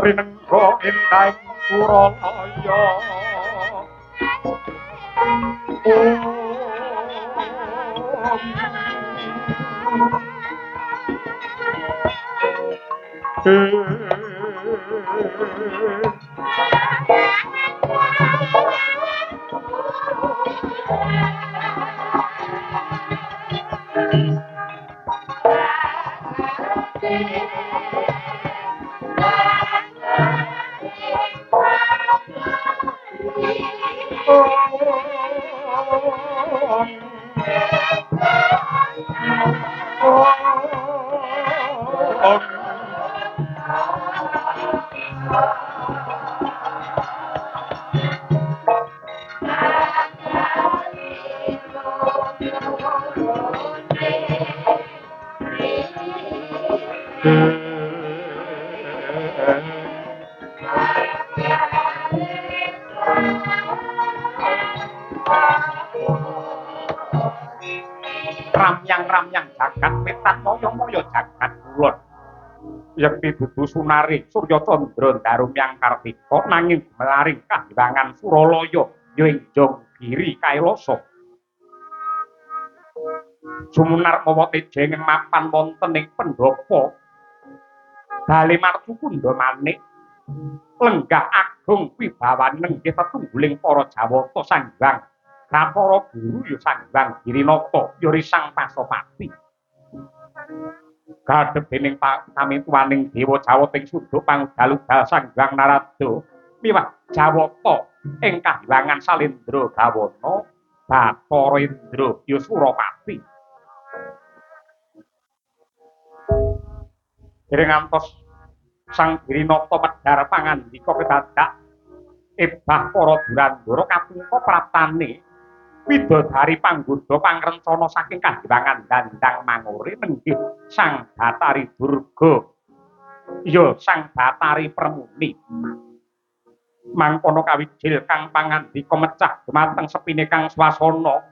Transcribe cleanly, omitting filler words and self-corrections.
rinengga indahing Suralaya ramyang-ramyang jagat wetan moyo-moyo jagat kulon yekti dudu sunari Surya Candra Darumyang Kartika nanging melaring kahiwangan Suralaya ya ing Jonggiri Kailasa jumunar mawa tejeng mapan wonten ing pendhapa Bale Marcukunda Manik lenggah agung wibawaning nggih tetungguling para Jawata Sanghyang para guru ya Sanghyang Girinata ya Risang Pasopati gadhep dening pamituwaning dewa Jawata ing Sudha pangudal-udal Sanghyang Narada miwah Jawata ing kahiwangan Salendra Gawana Bathara Indra ya Surapati dereng ngantos Sang Girinata medhar pangandika kedadak ebah para Durandara kapungka praptane widodari panggoda pangrencana saking kahiwangan Dandang Mangore nenggih Sang Batari Durga ya Sang Batari Permuni mangkono kawijil kang pangandika mecah dumateng sepine kang swasana